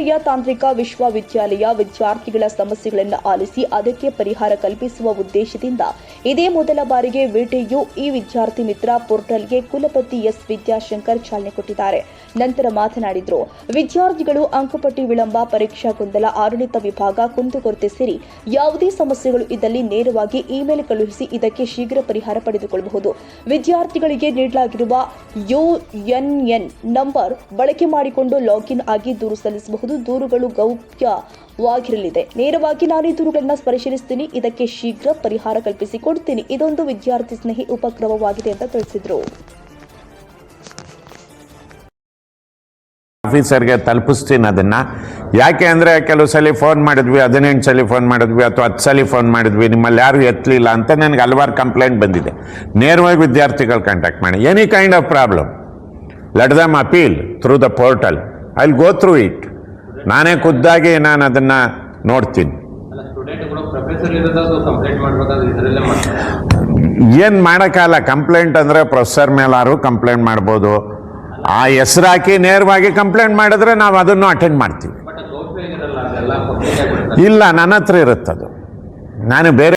ಬೆಂಗಳೂರಿನ ತಾಂತ್ರಿಕ ವಿಶ್ವವಿದ್ಯಾಲಯ ವಿದ್ಯಾರ್ಥಿಗಳ ಸಮಸ್ಯೆಗಳನ್ನು ಆಲಿಸಿ ಅದಕ್ಕೆ ಪರಿಹಾರ ಕಲ್ಪಿಸುವ ಉದ್ದೇಶದಿಂದ ಇದೇ ಮೊದಲ ಬಾರಿಗೆ ವಿಟಿಯು ಈ ವಿದ್ಯಾರ್ಥಿ ಮಿತ್ರ ಪೋರ್ಟಲ್ಗೆ ಕುಲಪತಿ ಎಸ್ ವಿದ್ಯಾಶಂಕರ್ ಚಾಲನೆ ಕೊಟ್ಟಿದ್ದಾರೆ. ನಂತರ ಮಾತನಾಡಿದರು, ವಿದ್ಯಾರ್ಥಿಗಳು ಅಂಕಪಟ್ಟಿ ವಿಳಂಬ, ಪರೀಕ್ಷಾ ಗೊಂದಲ, ಆಡಳಿತ ವಿಭಾಗ, ಕುಂದುಕೊರತೆ ಸೇರಿ ಯಾವುದೇ ಸಮಸ್ಯೆಗಳು ಇದ್ದಲ್ಲಿ ನೇರವಾಗಿ ಇಮೇಲ್ ಕಳುಹಿಸಿ ಇದಕ್ಕೆ ಶೀಘ್ರ ಪರಿಹಾರ ಪಡೆದುಕೊಳ್ಳಬಹುದು. ವಿದ್ಯಾರ್ಥಿಗಳಿಗೆ ನೀಡಲಾಗಿರುವ ಯುಎನ್ಎನ್ ನಂಬರ್ ಬಳಕೆ ಮಾಡಿಕೊಂಡು ಲಾಗಿನ್ ಆಗಿ ದೂರು ಸಲ್ಲಿಸಬಹುದು. ದೂರುಗಳು ಗೌಪ್ಯವಾಗಿರಲಿದೆ. ನೇರವಾಗಿ ನಾನು ಈ ದೂರುಗಳನ್ನು ಪರಿಶೀಲಿಸುತ್ತೀನಿ. ಇದಕ್ಕೆ ಶೀಘ್ರ ಪರಿಹಾರ ಕಲ್ಪಿಸಿಕೊಡ್ತೀನಿ. ಇದೊಂದು ವಿದ್ಯಾರ್ಥಿ ಸ್ನೇಹಿ ಉಪಕ್ರಮವಾಗಿದೆ ಅಂತ ತಿಳಿಸಿದರು. ಆಫೀಸರ್ಗೆ ತಲುಪಿಸ್ತೀನಿ ಅದನ್ನು. ಯಾಕೆ ಅಂದರೆ ಕೆಲವು ಸಲ ಫೋನ್ ಮಾಡಿದ್ವಿ, 18 ಸಲ ಫೋನ್ ಮಾಡಿದ್ವಿ ಅಥವಾ 10 ಸಲ ಫೋನ್ ಮಾಡಿದ್ವಿ, ನಿಮ್ಮಲ್ಲಿ ಯಾರು ಎತ್ತಲಿಲ್ಲ ಅಂತ ನನಗೆ ಹಲವಾರು ಕಂಪ್ಲೇಂಟ್ ಬಂದಿದೆ. ನೇರವಾಗಿ ವಿದ್ಯಾರ್ಥಿಗಳು ಕಾಂಟ್ಯಾಕ್ಟ್ ಮಾಡಿ. Any kind of problem, let them appeal through the portal. I will go through it. ನಾನೇ ಖುದ್ದಾಗಿ ನಾನು ಅದನ್ನು ನೋಡ್ತೀನಿ. ಏನು ಮಾಡೋಕ್ಕಲ್ಲ, ಕಂಪ್ಲೇಂಟ್ ಅಂದರೆ ಪ್ರೊಫೆಸರ್ ಮೇಲಾರು ಕಂಪ್ಲೇಂಟ್ ಮಾಡ್ಬೋದು. ಆ ಹೆಸರು ಹಾಕಿ ನೇರವಾಗಿ ಕಂಪ್ಲೇಂಟ್ ಮಾಡಿದ್ರೆ ನಾವು ಅದನ್ನು ಅಟೆಂಡ್ ಮಾಡ್ತೀವಿ. ಇಲ್ಲ, ನನ್ನ ಹತ್ರ ಇರುತ್ತದು. ನಾನು ಬೇರೆ